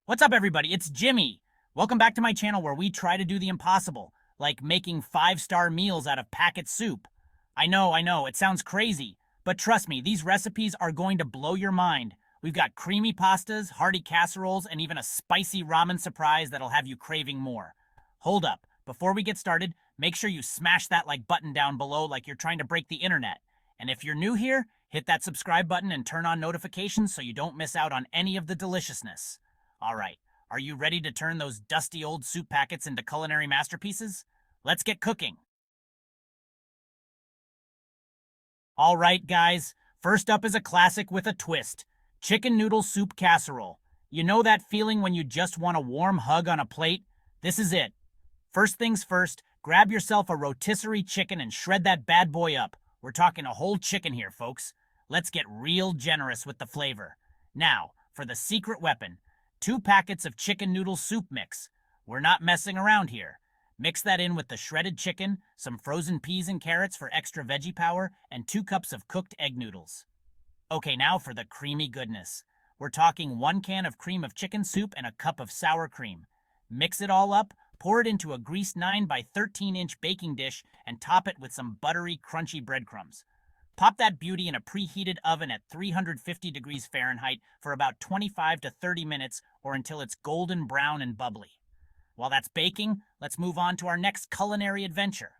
What's up, everybody? It's Jimmy. Welcome back to my channel where we try to do the impossible, like making 5-star meals out of packet soup. I know, it sounds crazy, but trust me, these recipes are going to blow your mind. We've got creamy pastas, hearty casseroles, and even a spicy ramen surprise that'll have you craving more. Hold up, before we get started, make sure you smash that like button down below like you're trying to break the internet. And if you're new here, hit that subscribe button and turn on notifications so you don't miss out on any of the deliciousness. All right, are you ready to turn those dusty old soup packets into culinary masterpieces? Let's get cooking. All right, guys, first up is a classic with a twist. Chicken noodle soup casserole. You know that feeling when you just want a warm hug on a plate? This is it. First things first, grab yourself a rotisserie chicken and shred that bad boy up. We're talking a whole chicken here, folks. Let's get real generous with the flavor. Now, for the secret weapon. 2 packets of chicken noodle soup mix. We're not messing around here. Mix that in with the shredded chicken, some frozen peas and carrots for extra veggie power, and 2 cups of cooked egg noodles. Okay, now for the creamy goodness. We're talking 1 can of cream of chicken soup and a cup of sour cream. Mix it all up, pour it into a greased 9 by 13-inch baking dish, and top it with some buttery, crunchy breadcrumbs. Pop that beauty in a preheated oven at 350 degrees Fahrenheit for about 25 to 30 minutes or until it's golden brown and bubbly. While that's baking, let's move on to our next culinary adventure.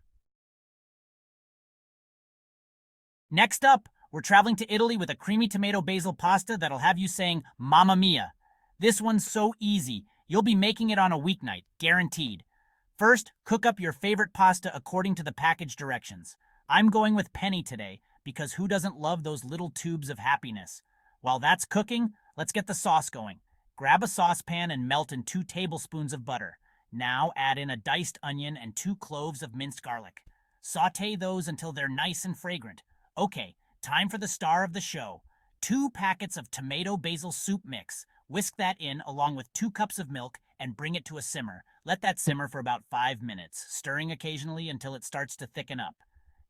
Next up, we're traveling to Italy with a creamy tomato basil pasta that'll have you saying, Mamma Mia. This one's so easy, you'll be making it on a weeknight, guaranteed. First, cook up your favorite pasta according to the package directions. I'm going with penne today, because who doesn't love those little tubes of happiness? While that's cooking, let's get the sauce going. Grab a saucepan and melt in 2 tablespoons of butter. Now add in a diced onion and 2 cloves of minced garlic. Sauté those until they're nice and fragrant. Okay, time for the star of the show. 2 packets of tomato basil soup mix. Whisk that in along with 2 cups of milk and bring it to a simmer. Let that simmer for about 5 minutes, stirring occasionally until it starts to thicken up.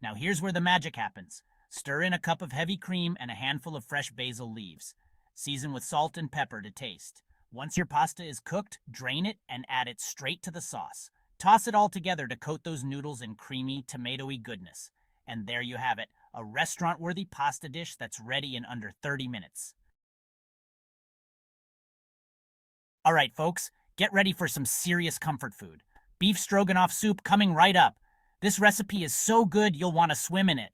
Now here's where the magic happens. Stir in a cup of heavy cream and a handful of fresh basil leaves. Season with salt and pepper to taste. Once your pasta is cooked, drain it and add it straight to the sauce. Toss it all together to coat those noodles in creamy, tomatoey goodness. And there you have it, a restaurant-worthy pasta dish that's ready in under 30 minutes. All right, folks, get ready for some serious comfort food. Beef stroganoff soup coming right up. This recipe is so good you'll want to swim in it.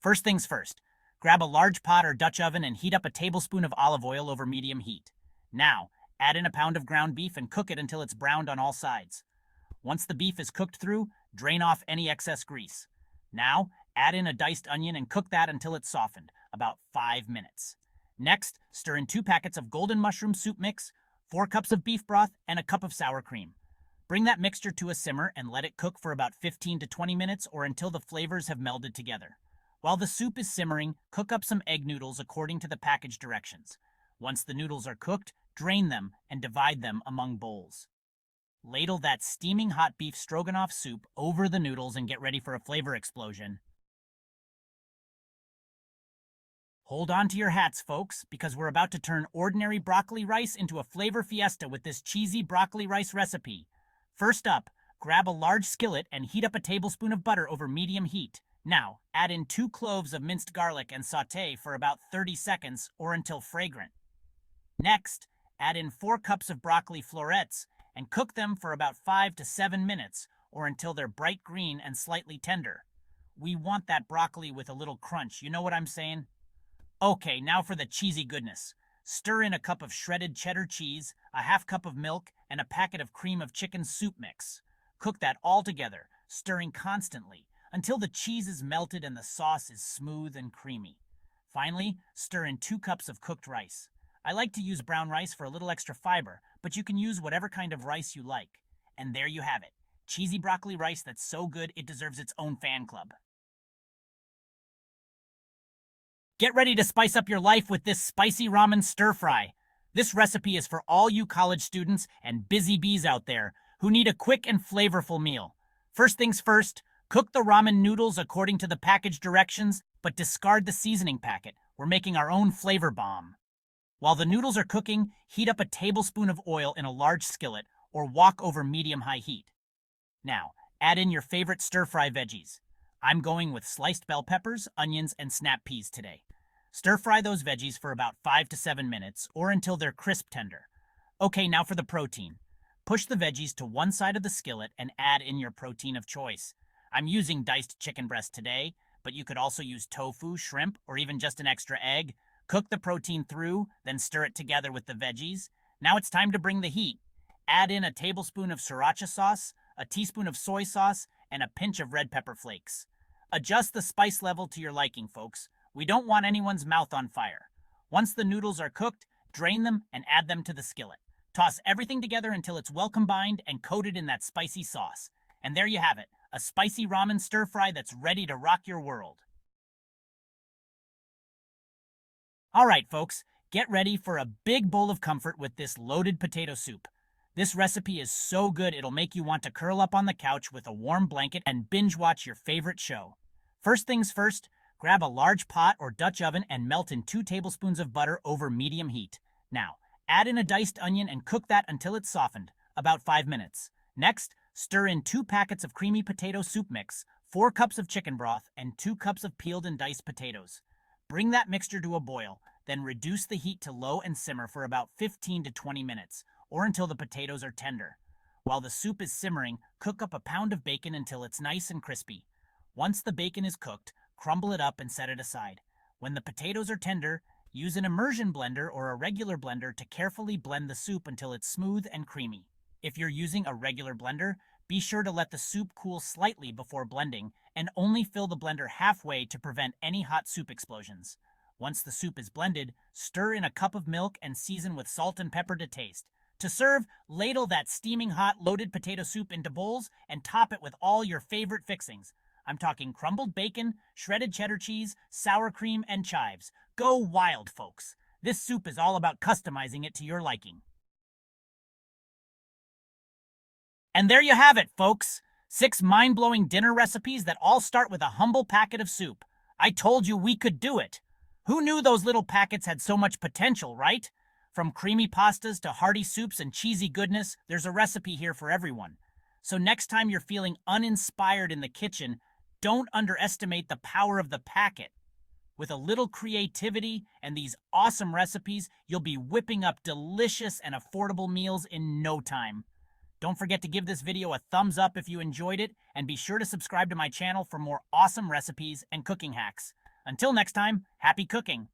First things first, grab a large pot or Dutch oven and heat up a tablespoon of olive oil over medium heat. Now, add in a pound of ground beef and cook it until it's browned on all sides. Once the beef is cooked through, drain off any excess grease. Now, add in a diced onion and cook that until it's softened, about 5 minutes. Next, stir in 2 packets of golden mushroom soup mix, 4 cups of beef broth, and a cup of sour cream. Bring that mixture to a simmer and let it cook for about 15 to 20 minutes or until the flavors have melded together. While the soup is simmering, cook up some egg noodles according to the package directions. Once the noodles are cooked, drain them and divide them among bowls. Ladle that steaming hot beef stroganoff soup over the noodles and get ready for a flavor explosion. Hold on to your hats, folks, because we're about to turn ordinary broccoli rice into a flavor fiesta with this cheesy broccoli rice recipe. First up, grab a large skillet and heat up a tablespoon of butter over medium heat. Now, add in 2 cloves of minced garlic and sauté for about 30 seconds or until fragrant. Next, add in 4 cups of broccoli florets and cook them for about 5 to 7 minutes or until they're bright green and slightly tender. We want that broccoli with a little crunch, you know what I'm saying? Okay, now for the cheesy goodness. Stir in a cup of shredded cheddar cheese, a half cup of milk, and a packet of cream of chicken soup mix. Cook that all together, stirring constantly, until the cheese is melted and the sauce is smooth and creamy. Finally, stir in 2 cups of cooked rice. I like to use brown rice for a little extra fiber, but you can use whatever kind of rice you like. And there you have it. Cheesy broccoli rice that's so good it deserves its own fan club. Get ready to spice up your life with this spicy ramen stir-fry. This recipe is for all you college students and busy bees out there who need a quick and flavorful meal. First things first, cook the ramen noodles according to the package directions, but discard the seasoning packet. We're making our own flavor bomb. While the noodles are cooking, heat up a tablespoon of oil in a large skillet or wok over medium-high heat. Now, add in your favorite stir-fry veggies. I'm going with sliced bell peppers, onions, and snap peas today. Stir-fry those veggies for about 5 to 7 minutes or until they're crisp tender. Okay, now for the protein. Push the veggies to one side of the skillet and add in your protein of choice. I'm using diced chicken breast today, but you could also use tofu, shrimp, or even just an extra egg. Cook the protein through, then stir it together with the veggies. Now it's time to bring the heat. Add in a tablespoon of sriracha sauce, a teaspoon of soy sauce, and a pinch of red pepper flakes. Adjust the spice level to your liking, folks. We don't want anyone's mouth on fire. Once the noodles are cooked, drain them and add them to the skillet. Toss everything together until it's well combined and coated in that spicy sauce. And there you have it, a spicy ramen stir-fry that's ready to rock your world. All right, folks, get ready for a big bowl of comfort with this loaded potato soup. This recipe is so good it'll make you want to curl up on the couch with a warm blanket and binge watch your favorite show. First things first, grab a large pot or Dutch oven and melt in 2 tablespoons of butter over medium heat. Now, add in a diced onion and cook that until it's softened, about 5 minutes. Next, stir in 2 packets of creamy potato soup mix, 4 cups of chicken broth, and 2 cups of peeled and diced potatoes. Bring that mixture to a boil, then reduce the heat to low and simmer for about 15 to 20 minutes, or until the potatoes are tender. While the soup is simmering, cook up a pound of bacon until it's nice and crispy. Once the bacon is cooked, crumble it up and set it aside. When the potatoes are tender, use an immersion blender or a regular blender to carefully blend the soup until it's smooth and creamy. If you're using a regular blender, be sure to let the soup cool slightly before blending and only fill the blender halfway to prevent any hot soup explosions. Once the soup is blended, stir in a cup of milk and season with salt and pepper to taste. To serve, ladle that steaming hot loaded potato soup into bowls and top it with all your favorite fixings. I'm talking crumbled bacon, shredded cheddar cheese, sour cream, and chives. Go wild, folks. This soup is all about customizing it to your liking. And there you have it, folks. 6 mind-blowing dinner recipes that all start with a humble packet of soup. I told you we could do it. Who knew those little packets had so much potential, right? From creamy pastas to hearty soups and cheesy goodness, there's a recipe here for everyone. So next time you're feeling uninspired in the kitchen, don't underestimate the power of the packet. With a little creativity and these awesome recipes, you'll be whipping up delicious and affordable meals in no time. Don't forget to give this video a thumbs up if you enjoyed it, and be sure to subscribe to my channel for more awesome recipes and cooking hacks. Until next time, happy cooking!